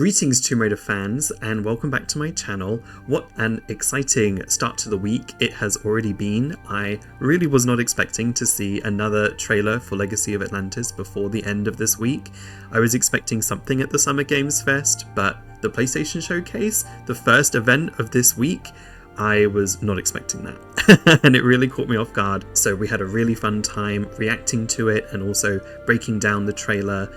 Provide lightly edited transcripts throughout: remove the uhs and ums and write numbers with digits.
Greetings Tomb Raider fans and welcome back to my channel. What an exciting start to the week it has already been. I really was not expecting to see another trailer for Legacy of Atlantis before the end of this week. I was expecting something at the Summer Games Fest, but the PlayStation Showcase, the first event of this week, I was not expecting that and it really caught me off guard. So we had a really fun time reacting to it and also breaking down the trailer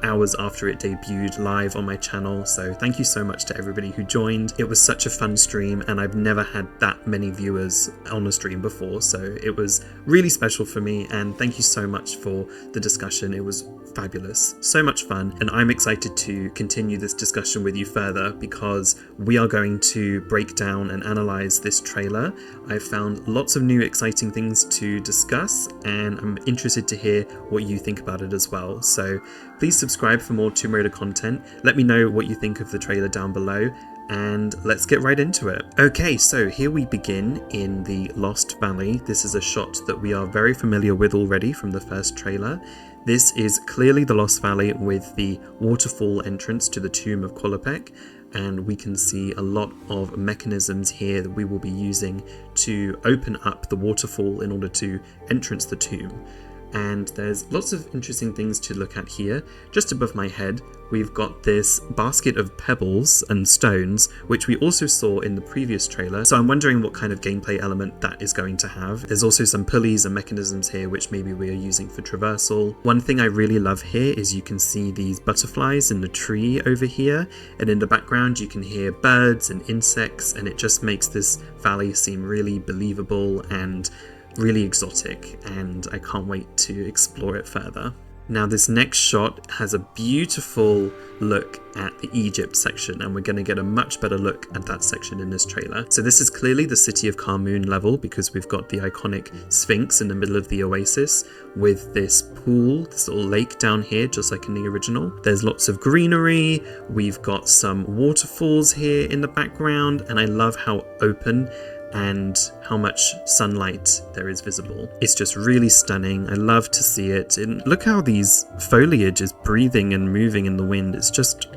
hours after it debuted live on my channel. So thank you so much to everybody who joined. It was such a fun stream and I've never had that many viewers on a stream before, so it was really special for me, and thank you so much for the discussion. It was fabulous, so much fun, and I'm excited to continue this discussion with you further because we are going to break down and analyze this trailer. I've found lots of new exciting things to discuss and I'm interested to hear what you think about it as well. So please subscribe for more Tomb Raider content. Let me know what you think of the trailer down below, and let's get right into it. Okay, so here we begin in the Lost Valley. This is a shot that we are very familiar with already from the first trailer. This is clearly the Lost Valley with the waterfall entrance to the tomb of Kolkata, and we can see a lot of mechanisms here that we will be using to open up the waterfall in order to entrance the tomb. And there's lots of interesting things to look at here. Just above my head, we've got this basket of pebbles and stones, which we also saw in the previous trailer. So I'm wondering what kind of gameplay element that is going to have. There's also some pulleys and mechanisms here, which maybe we are using for traversal. One thing I really love here is you can see these butterflies in the tree over here. And in the background, you can hear birds and insects, and it just makes this valley seem really believable and really exotic, and I can't wait to explore it further. Now this next shot has a beautiful look at the Egypt section, and we're going to get a much better look at that section in this trailer. So this is clearly the City of Kharmoon level because we've got the iconic Sphinx in the middle of the oasis with this pool, this little lake down here, just like in the original. There's lots of greenery, we've got some waterfalls here in the background, and I love how open and how much sunlight there is visible. It's just really stunning. I love to see it. And look how these foliage is breathing and moving in the wind. It's just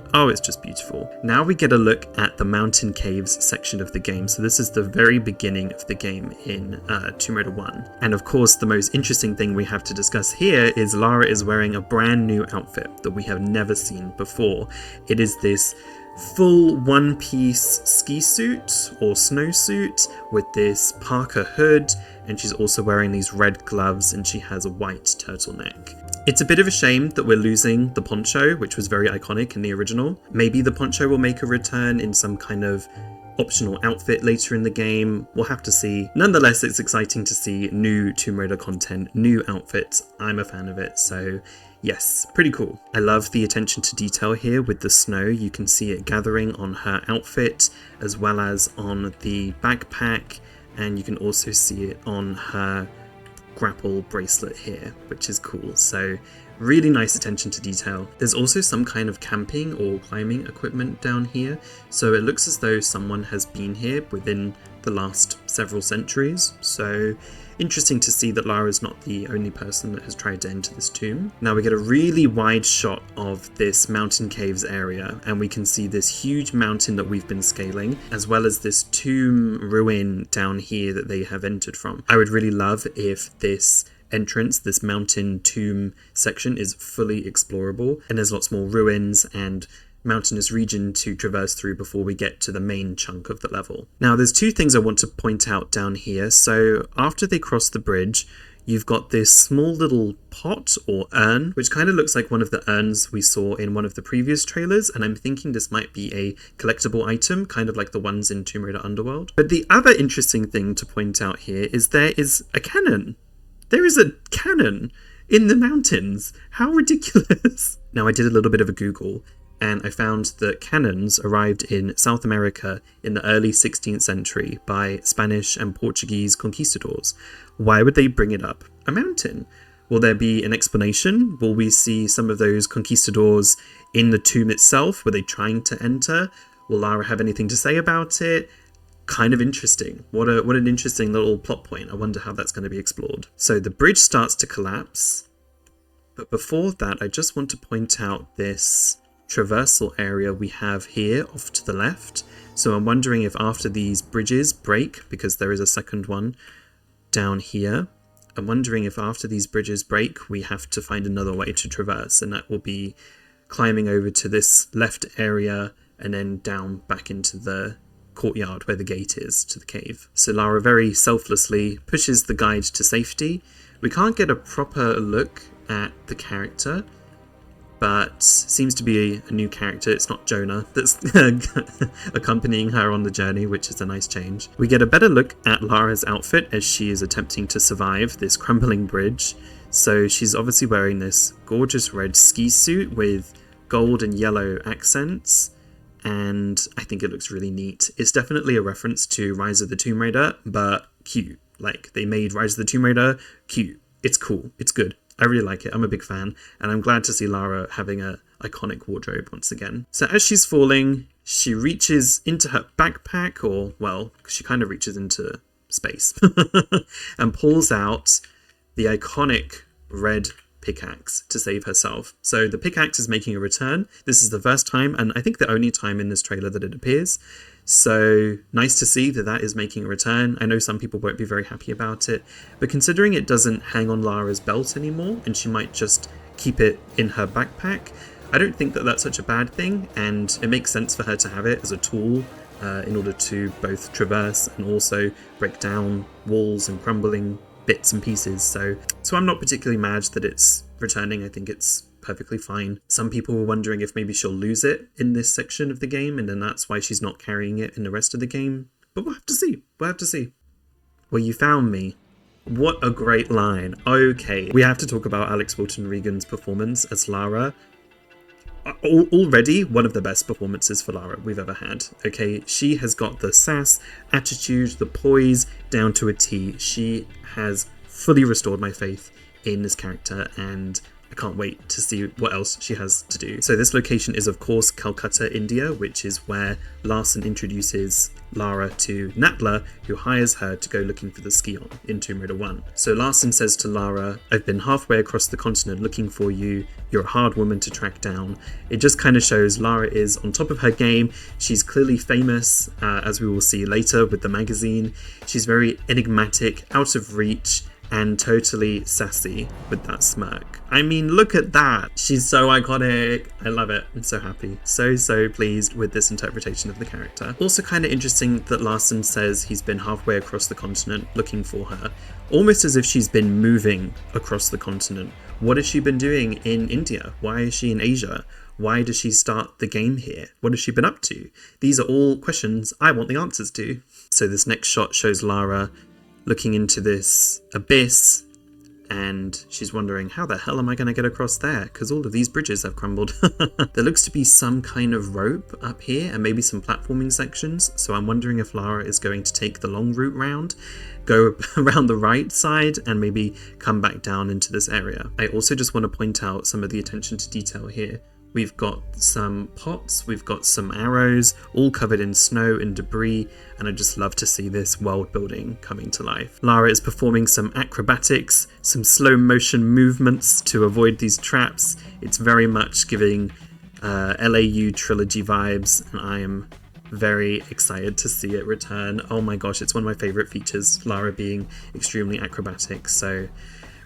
beautiful. Now we get a look at the mountain caves section of the game. So this is the very beginning of the game in Tomb Raider 1. And of course, the most interesting thing we have to discuss here is Lara is wearing a brand new outfit that we have never seen before. It is this full one-piece ski suit or snowsuit with this parka hood, and she's also wearing these red gloves and she has a white turtleneck. It's a bit of a shame that we're losing the poncho, which was very iconic in the original. Maybe the poncho will make a return in some kind of optional outfit later in the game. We'll have to see. Nonetheless, it's exciting to see new Tomb Raider content, new outfits. I'm a fan of it, so yes, pretty cool. I love the attention to detail here with the snow. You can see it gathering on her outfit as well as on the backpack, and you can also see it on her grapple bracelet here, which is cool. So really nice attention to detail. There's also some kind of camping or climbing equipment down here, so it looks as though someone has been here within the last several centuries. So interesting to see that Lara is not the only person that has tried to enter this tomb. Now we get a really wide shot of this mountain caves area, and we can see this huge mountain that we've been scaling, as well as this tomb ruin down here that they have entered from. I would really love if this entrance, this mountain tomb section, is fully explorable and there's lots more ruins and mountainous region to traverse through before we get to the main chunk of the level. Now there's two things I want to point out down here. So after they cross the bridge, you've got this small little pot or urn, which kind of looks like one of the urns we saw in one of the previous trailers, and I'm thinking this might be a collectible item, kind of like the ones in Tomb Raider Underworld. But the other interesting thing to point out here is there is a cannon. There is a cannon in the mountains. How ridiculous. Now I did a little bit of a Google, and I found that cannons arrived in South America in the early 16th century by Spanish and Portuguese conquistadors. Why would they bring it up a mountain? Will there be an explanation? Will we see some of those conquistadors in the tomb itself? Were they trying to enter? Will Lara have anything to say about it? Kind of interesting. What an interesting little plot point. I wonder how that's going to be explored. So the bridge starts to collapse. But before that, I just want to point out this traversal area we have here off to the left. So I'm wondering if after these bridges break, because there is a second one down here, I'm wondering if after these bridges break, we have to find another way to traverse, and that will be climbing over to this left area and then down back into the courtyard where the gate is to the cave. So Lara very selflessly pushes the guide to safety. We can't get a proper look at the character, but seems to be a new character. It's not Jonah that's accompanying her on the journey, which is a nice change. We get a better look at Lara's outfit as she is attempting to survive this crumbling bridge. So she's obviously wearing this gorgeous red ski suit with gold and yellow accents, and I think it looks really neat. It's definitely a reference to Rise of the Tomb Raider, but cute. Like, they made Rise of the Tomb Raider cute. It's cool. It's good. I really like it. I'm a big fan, and I'm glad to see Lara having an iconic wardrobe once again. So as she's falling, she reaches into her backpack, or, well, she kind of reaches into space, and pulls out the iconic red pickaxe to save herself. So the pickaxe is making a return. This is the first time, and I think the only time in this trailer that it appears. So nice to see that that is making a return. I know some people won't be very happy about it, but considering it doesn't hang on Lara's belt anymore, and she might just keep it in her backpack, I don't think that that's such a bad thing, and it makes sense for her to have it as a tool in order to both traverse and also break down walls and crumbling bits and pieces. So I'm not particularly mad that it's returning. I think it's perfectly fine. Some people were wondering if maybe she'll lose it in this section of the game, and then that's why she's not carrying it in the rest of the game. But we'll have to see. We'll have to see. Well, you found me. What a great line. Okay, we have to talk about Alex Walton-Regan's performance as Lara. Already one of the best performances for Lara we've ever had. Okay, she has got the sass, attitude, the poise down to a T. She has fully restored my faith in this character, and I can't wait to see what else she has to do. So this location is of course Kolkata, India, which is where Larson introduces Lara to Natla, who hires her to go looking for the Skion in Tomb Raider 1. So Larson says to Lara, "I've been halfway across the continent looking for you. You're a hard woman to track down." It just kind of shows Lara is on top of her game. She's clearly famous, as we will see later with the magazine. She's very enigmatic, out of reach, and totally sassy with that smirk. I mean, look at that. She's so iconic. I love it. I'm so happy. So pleased with this interpretation of the character. Also kind of interesting that Larson says he's been halfway across the continent looking for her, almost as if she's been moving across the continent. What has she been doing in India? Why is she in Asia? Why does she start the game here? What has she been up to? These are all questions I want the answers to. So this next shot shows Lara looking into this abyss, and she's wondering, how the hell am I going to get across there? Because all of these bridges have crumbled. There looks to be some kind of rope up here and maybe some platforming sections. So I'm wondering if Lara is going to take the long route round, go around the right side, and maybe come back down into this area. I also just want to point out some of the attention to detail here. We've got some pots, we've got some arrows, all covered in snow and debris, and I just love to see this world building coming to life. Lara is performing some acrobatics, some slow motion movements to avoid these traps. It's very much giving LAU trilogy vibes, and I am very excited to see it return. Oh my gosh, it's one of my favorite features, Lara being extremely acrobatic, so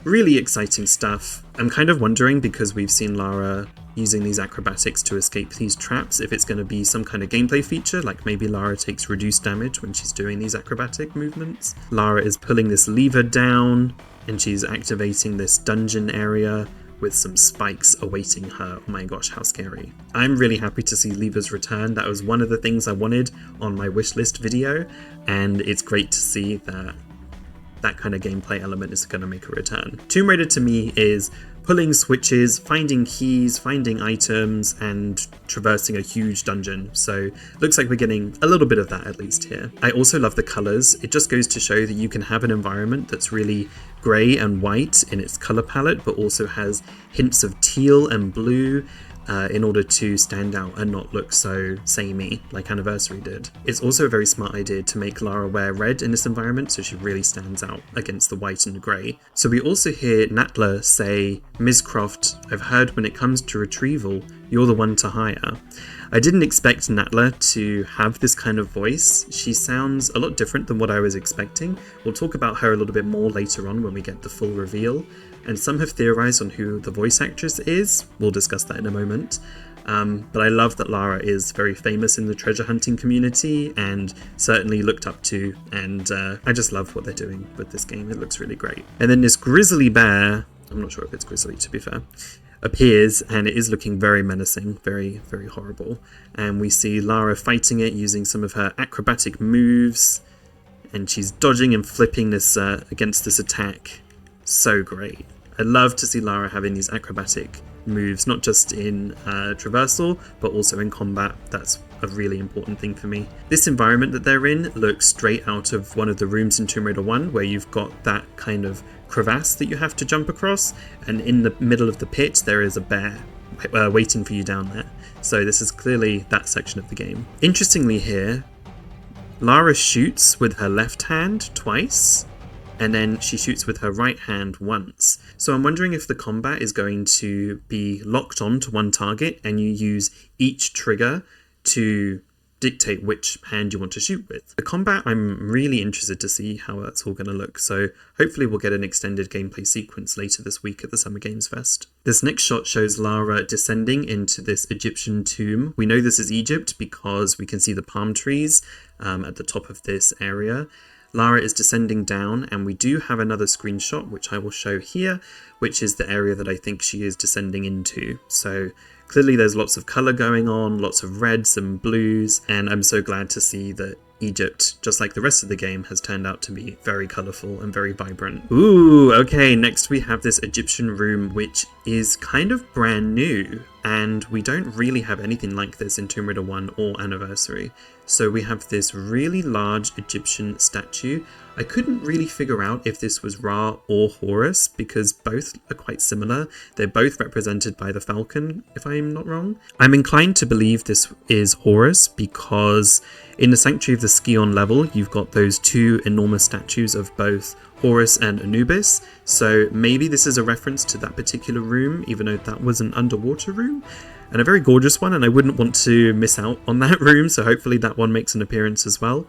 really exciting stuff. I'm kind of wondering, because we've seen Lara using these acrobatics to escape these traps, if it's going to be some kind of gameplay feature, like maybe Lara takes reduced damage when she's doing these acrobatic movements. Lara is pulling this lever down, and she's activating this dungeon area with some spikes awaiting her. Oh my gosh, how scary. I'm really happy to see levers return. That was one of the things I wanted on my wishlist video, and it's great to see that that kind of gameplay element is going to make a return. Tomb Raider to me is pulling switches, finding keys, finding items, and traversing a huge dungeon. So looks like we're getting a little bit of that at least here. I also love the colors. It just goes to show that you can have an environment that's really grey and white in its color palette, but also has hints of teal and blue. in order to stand out and not look so samey like Anniversary did. It's also a very smart idea to make Lara wear red in this environment so she really stands out against the white and grey. So we also hear Natla say, "Ms. Croft, I've heard when it comes to retrieval, you're the one to hire." I didn't expect Natla to have this kind of voice. She sounds a lot different than what I was expecting. We'll talk about her a little bit more later on when we get the full reveal. And some have theorized on who the voice actress is. We'll discuss that in a moment. But I love that Lara is very famous in the treasure hunting community and certainly looked up to. And I just love what they're doing with this game. It looks really great. And then this grizzly bear, I'm not sure if it's grizzly to be fair, appears, and it is looking very menacing, very, very horrible. And we see Lara fighting it using some of her acrobatic moves, and she's dodging and flipping this against this attack. So great. I love to see Lara having these acrobatic moves, not just in traversal, but also in combat. That's a really important thing for me. This environment that they're in looks straight out of one of the rooms in Tomb Raider 1, where you've got that kind of crevasse that you have to jump across, and in the middle of the pit there is a bear waiting for you down there. So this is clearly that section of the game. Interestingly here, Lara shoots with her left hand twice, and then she shoots with her right hand once. So I'm wondering if the combat is going to be locked on to one target and you use each trigger to dictate which hand you want to shoot with. The combat, I'm really interested to see how that's all going to look, so hopefully we'll get an extended gameplay sequence later this week at the Summer Games Fest. This next shot shows Lara descending into this Egyptian tomb. We know this is Egypt because we can see the palm trees at the top of this area. Lara is descending down, and we do have another screenshot which I will show here, which is the area that I think she is descending into. So clearly there's lots of colour going on, lots of reds and blues, and I'm so glad to see that Egypt, just like the rest of the game, has turned out to be very colourful and very vibrant. Ooh, okay, next we have this Egyptian room which is kind of brand new, and we don't really have anything like this in Tomb Raider 1 or Anniversary. So we have this really large Egyptian statue. I couldn't really figure out if this was Ra or Horus because both are quite similar. They're both represented by the falcon, if I'm not wrong. I'm inclined to believe this is Horus because in the Sanctuary of the Scion level, you've got those two enormous statues of both Horus and Anubis. So maybe this is a reference to that particular room, even though that was an underwater room. And a very gorgeous one, and I wouldn't want to miss out on that room, so hopefully that one makes an appearance as well.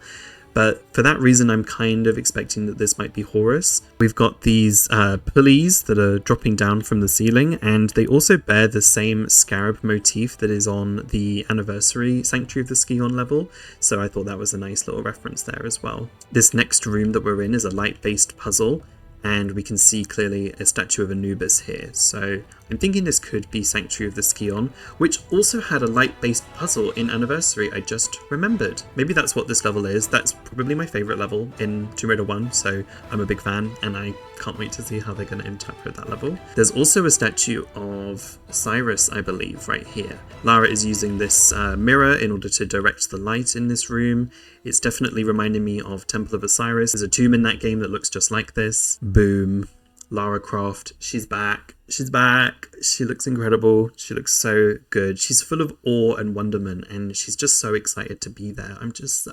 But for that reason, I'm kind of expecting that this might be Horus. We've got these pulleys that are dropping down from the ceiling, and they also bear the same scarab motif that is on the Anniversary Sanctuary of the Scion level, so I thought that was a nice little reference there as well. This next room that we're in is a light-based puzzle, and we can see clearly a statue of Anubis here. So I'm thinking this could be Sanctuary of the Scion, which also had a light-based puzzle in Anniversary, I just remembered. Maybe that's what this level is. That's probably my favourite level in Tomb Raider 1, so I'm a big fan, and I can't wait to see how they're going to interpret that level. There's also a statue of Cyrus, I believe, right here. Lara is using this mirror in order to direct the light in this room. It's definitely reminding me of Temple of Osiris. There's a tomb in that game that looks just like this. Boom. Lara Croft, she's back. She's back. She looks incredible. She looks so good. She's full of awe and wonderment, and she's just so excited to be there. I'm just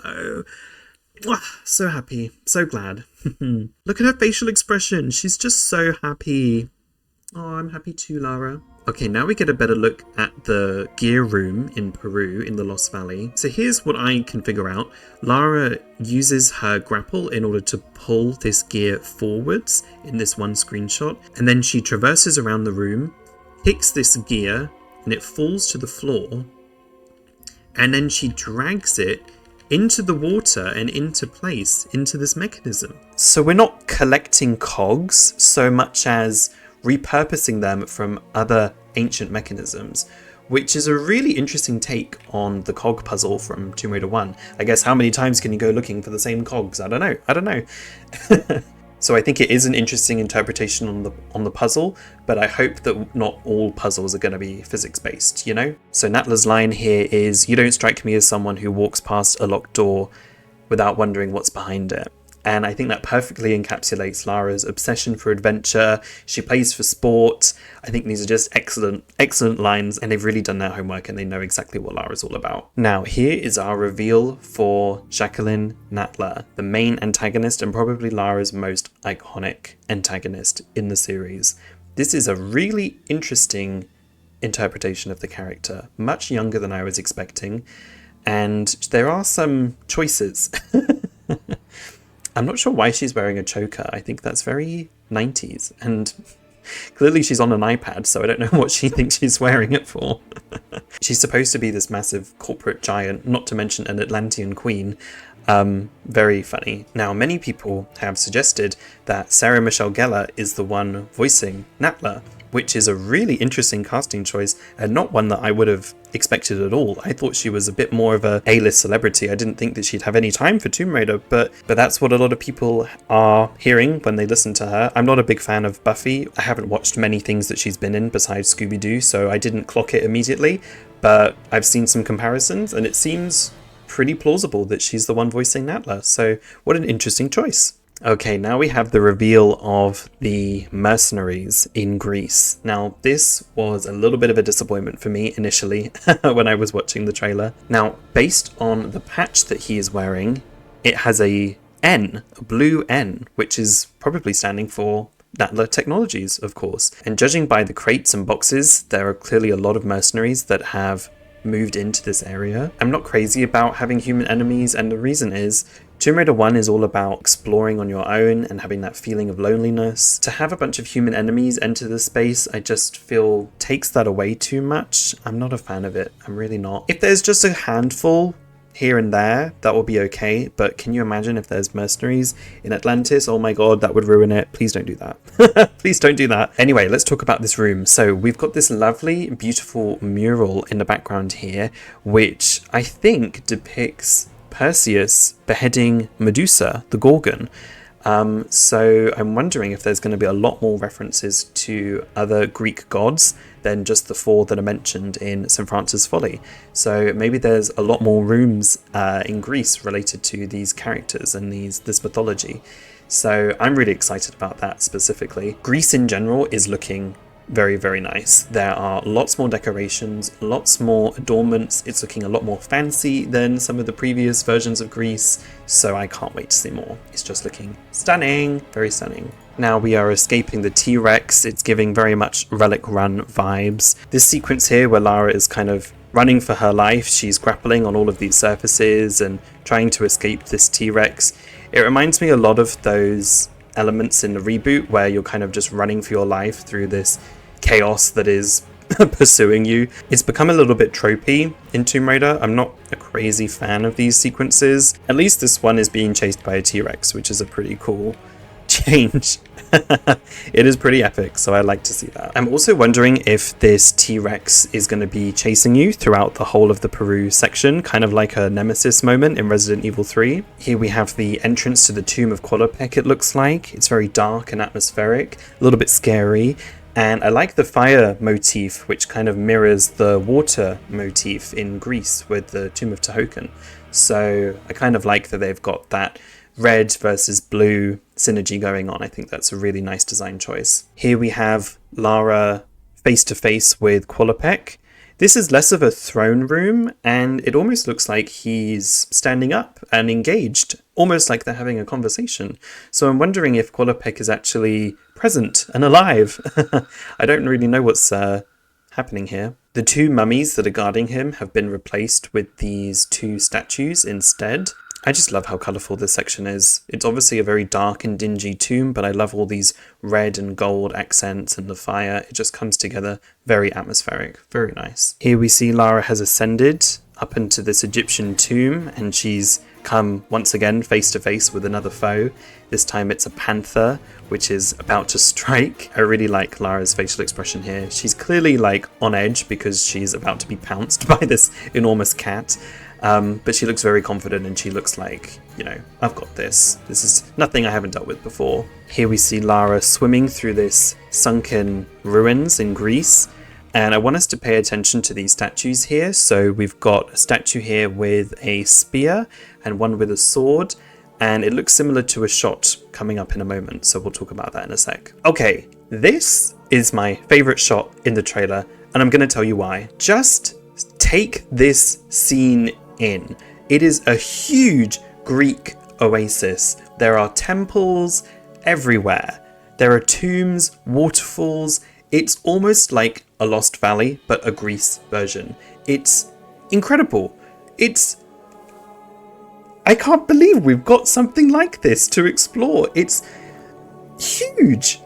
so happy. So glad. Look at her facial expression. She's just so happy. Oh, I'm happy too, Lara. Okay, now we get a better look at the gear room in Peru in the Lost Valley. So here's what I can figure out. Lara uses her grapple in order to pull this gear forwards in this one screenshot, and then she traverses around the room, kicks this gear, and it falls to the floor, and then she drags it into the water and into place, into this mechanism. So we're not collecting cogs so much as repurposing them from other ancient mechanisms, which is a really interesting take on the cog puzzle from Tomb Raider 1. I guess how many times can you go looking for the same cogs? I don't know. So I think it is an interesting interpretation on the puzzle, but I hope that not all puzzles are going to be physics-based, you know? So Natla's line here is, "You don't strike me as someone who walks past a locked door without wondering what's behind it." And I think that perfectly encapsulates Lara's obsession for adventure. She plays for sport. I think these are just excellent lines, and they've really done their homework and they know exactly what Lara's all about. Now, here is our reveal for Jacqueline Natla, the main antagonist and probably Lara's most iconic antagonist in the series. This is a really interesting interpretation of the character, much younger than I was expecting, and there are some choices. I'm not sure why she's wearing a choker. I think that's very 90s, and clearly she's on an iPad, so I don't know what she thinks she's wearing it for. She's supposed to be this massive corporate giant, not to mention an Atlantean queen. Very funny. Now, many people have suggested that Sarah Michelle Gellar is the one voicing Natla, which is a really interesting casting choice and not one that I would have expected at all. I thought she was a bit more of a A-list celebrity. I didn't think that she'd have any time for Tomb Raider, but that's what a lot of people are hearing when they listen to her. I'm not a big fan of Buffy. I haven't watched many things that she's been in besides Scooby-Doo, so I didn't clock it immediately, but I've seen some comparisons and it seems pretty plausible that she's the one voicing Natla, so what an interesting choice. Okay, now we have the reveal of the Mercenaries in Greece. Now, this was a little bit of a disappointment for me initially when I was watching the trailer. Now, based on the patch that he is wearing, it has a N, a blue N, which is probably standing for Natla Technologies, of course. And judging by the crates and boxes, there are clearly a lot of mercenaries that have moved into this area. I'm not crazy about having human enemies, and the reason is Tomb Raider 1 is all about exploring on your own and having that feeling of loneliness. To have a bunch of human enemies enter the space, I just feel takes that away too much. I'm not a fan of it. I'm really not. If there's just a handful here and there, that will be okay, but can you imagine if there's mercenaries in Atlantis? Oh my god, that would ruin it. Please don't do that. Please don't do that. Anyway, let's talk about this room. So we've got this lovely, beautiful mural in the background here, which I think depicts Perseus beheading Medusa, the Gorgon. So I'm wondering if there's going to be a lot more references to other Greek gods than just the 4 that are mentioned in St. Francis Folly. So maybe there's a lot more rooms in Greece related to these characters and this mythology. So I'm really excited about that specifically. Greece in general is looking very, very nice. There are lots more decorations, lots more adornments. It's looking a lot more fancy than some of the previous versions of Greece, so I can't wait to see more. It's just looking stunning, very stunning. Now we are escaping the T-Rex. It's giving very much Relic Run vibes. This sequence here where Lara is kind of running for her life, she's grappling on all of these surfaces and trying to escape this T-Rex. It reminds me a lot of those elements in the reboot where you're kind of just running for your life through this chaos that is pursuing you. It's become a little bit tropey in Tomb Raider. I'm not a crazy fan of these sequences. At least this one is being chased by a T-Rex, which is a pretty cool change. It is pretty epic, so I like to see that. I'm also wondering if this T-Rex is going to be chasing you throughout the whole of the Peru section, kind of like a Nemesis moment in Resident Evil 3. Here we have the entrance to the tomb of Kolkata, it looks like. It's very dark and atmospheric, a little bit scary. And I like the fire motif, which kind of mirrors the water motif in Greece with the Tomb of Tehokan. So I kind of like that they've got that red versus blue synergy going on. I think that's a really nice design choice. Here we have Lara face to face with Qualopec. This is less of a throne room, and it almost looks like he's standing up and engaged, almost like they're having a conversation. So I'm wondering if Qualopec is actually present and alive. I don't really know what's happening here. The 2 mummies that are guarding him have been replaced with these 2 statues instead. I just love how colourful this section is. It's obviously a very dark and dingy tomb, but I love all these red and gold accents and the fire. It just comes together very atmospheric, very nice. Here we see Lara has ascended up into this Egyptian tomb, and she's come once again face to face with another foe. This time it's a panther, which is about to strike. I really like Lara's facial expression here. She's clearly like on edge because she's about to be pounced by this enormous cat. But she looks very confident, and she looks like, you know, I've got this. This is nothing I haven't dealt with before. Here we see Lara swimming through this sunken ruins in Greece. And I want us to pay attention to these statues here. So we've got a statue here with a spear and one with a sword. and it looks similar to a shot coming up in a moment, so we'll talk about that in a sec. Okay, this is my favorite shot in the trailer, and I'm going to tell you why. Just take this scene in. It is a huge Greek oasis. There are temples everywhere. There are tombs, waterfalls. It's almost like a Lost Valley, but a Greece version. It's incredible. I can't believe we've got something like this to explore. It's huge.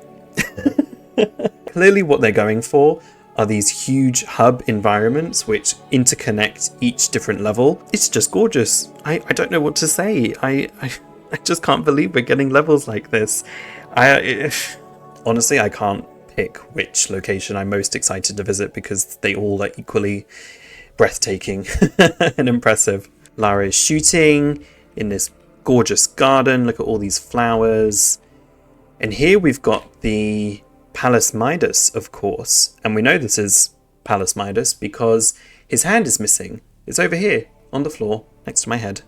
Clearly what they're going for are these huge hub environments which interconnect each different level. It's just gorgeous. I don't know what to say. I just can't believe we're getting levels like this. Honestly, I can't pick which location I'm most excited to visit because they all are equally breathtaking and impressive. Lara is shooting in this gorgeous garden. Look at all these flowers. And here we've got the Palace Midas, of course. And we know this is Palace Midas because his hand is missing. It's over here on the floor next to my head.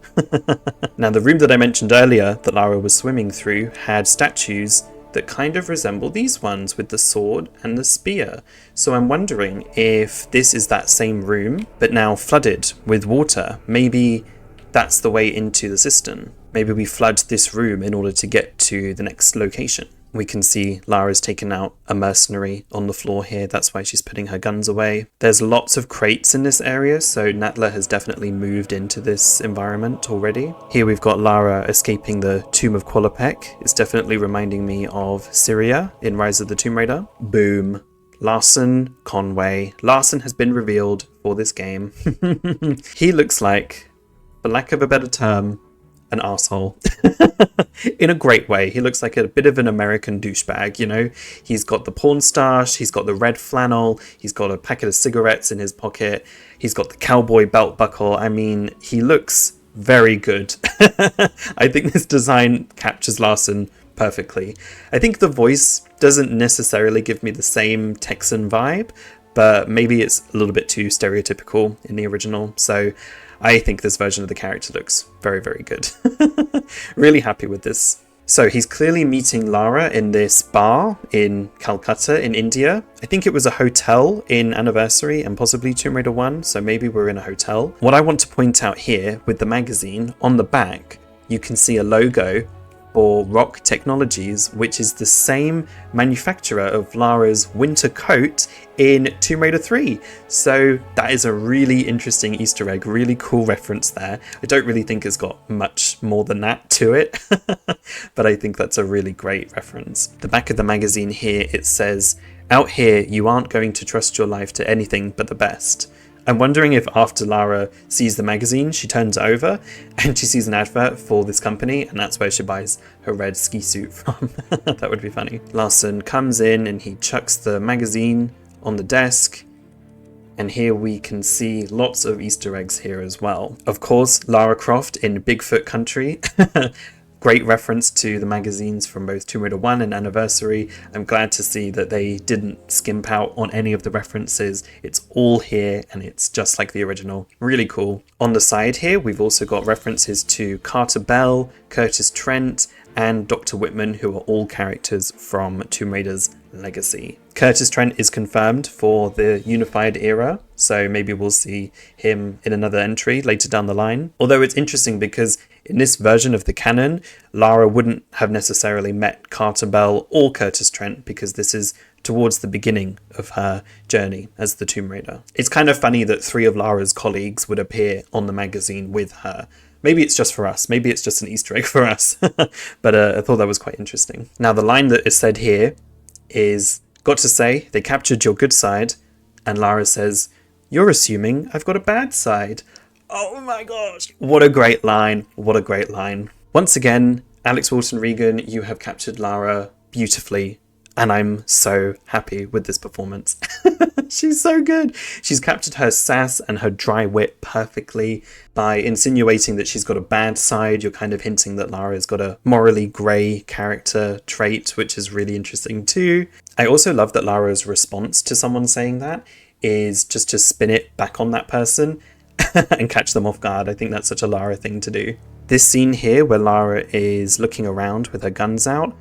Now, the room that I mentioned earlier that Lara was swimming through had statues that kind of resemble these ones with the sword and the spear. So I'm wondering if this is that same room, but now flooded with water. Maybe that's the way into the cistern. Maybe we flood this room in order to get to the next location. We can see Lara's taken out a mercenary on the floor here. That's why she's putting her guns away. There's lots of crates in this area, so Natla has definitely moved into this environment already. Here we've got Lara escaping the Tomb of Qualopec. It's definitely reminding me of Syria in Rise of the Tomb Raider. Boom. Larson Conway. Larson has been revealed for this game. He looks like, for lack of a better term, an arsehole. In a great way. He looks like a bit of an American douchebag, you know? He's got the porn stash, he's got the red flannel, he's got a packet of cigarettes in his pocket, he's got the cowboy belt buckle. I mean, he looks very good. I think this design captures Larson perfectly. I think the voice doesn't necessarily give me the same Texan vibe, but maybe it's a little bit too stereotypical in the original, so I think this version of the character looks very, very good. Really happy with this. So he's clearly meeting Lara in this bar in Kolkata in India. I think it was a hotel in Anniversary and possibly Tomb Raider 1, so maybe we're in a hotel. What I want to point out here with the magazine, on the back, you can see a logo for Rock Technologies, which is the same manufacturer of Lara's winter coat in Tomb Raider 3. So that is a really interesting Easter egg, really cool reference there. I don't really think it's got much more than that to it, but I think that's a really great reference. The back of the magazine here, it says, "Out here, you aren't going to trust your life to anything but the best." I'm wondering if after Lara sees the magazine, she turns it over and she sees an advert for this company, and that's where she buys her red ski suit from. That would be funny. Larson comes in and he chucks the magazine on the desk. And here we can see lots of Easter eggs here as well. Of course, Lara Croft in Bigfoot Country. Great reference to the magazines from both Tomb Raider 1 and Anniversary. I'm glad to see that they didn't skimp out on any of the references. It's all here and it's just like the original. Really cool. On the side here, we've also got references to Carter Bell, Curtis Trent, and Dr. Whitman, who are all characters from Tomb Raider's Legacy. Curtis Trent is confirmed for the Unified era, so maybe we'll see him in another entry later down the line. Although it's interesting because in this version of the canon, Lara wouldn't have necessarily met Carter Bell or Curtis Trent because this is towards the beginning of her journey as the Tomb Raider. It's kind of funny that 3 of Lara's colleagues would appear on the magazine with her. Maybe it's just for us. Maybe it's just an Easter egg for us. But I thought that was quite interesting. Now, the line that is said here is, "Got to say, they captured your good side." And Lara says, "You're assuming I've got a bad side." Oh my gosh. What a great line. What a great line. Once again, Alex Walton Regan, you have captured Lara beautifully. And I'm so happy with this performance. She's so good. She's captured her sass and her dry wit perfectly. By insinuating that she's got a bad side, you're kind of hinting that Lara's got a morally grey character trait, which is really interesting too. I also love that Lara's response to someone saying that is just to spin it back on that person and catch them off guard. I think that's such a Lara thing to do. This scene here where Lara is looking around with her guns out,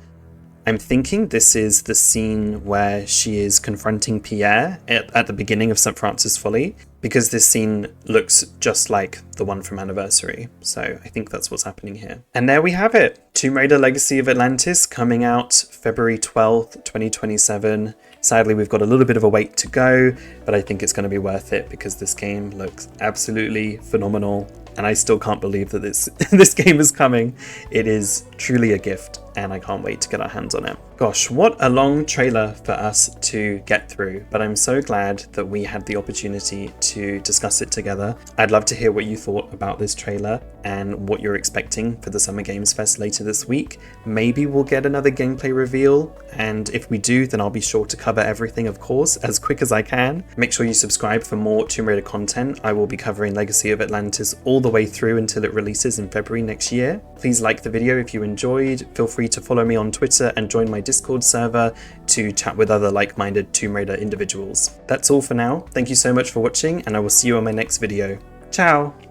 I'm thinking this is the scene where she is confronting Pierre at the beginning of St. Francis Folly, because this scene looks just like the one from Anniversary. So I think that's what's happening here. And there we have it. Tomb Raider Legacy of Atlantis coming out February 12th, 2027. Sadly, we've got a little bit of a wait to go, but I think it's going to be worth it because this game looks absolutely phenomenal. And I still can't believe that this game is coming. It is truly a gift, and I can't wait to get our hands on it. Gosh, what a long trailer for us to get through, but I'm so glad that we had the opportunity to discuss it together. I'd love to hear what you thought about this trailer and what you're expecting for the Summer Games Fest later this week. Maybe we'll get another gameplay reveal, and if we do, then I'll be sure to cover everything, of course, as quick as I can. Make sure you subscribe for more Tomb Raider content. I will be covering Legacy of Atlantis all the way through until it releases in February next year. Please like the video if you enjoyed. Feel free to follow me on Twitter and join my Discord server to chat with other like-minded Tomb Raider individuals. That's all for now. Thank you so much for watching, and I will see you on my next video. Ciao!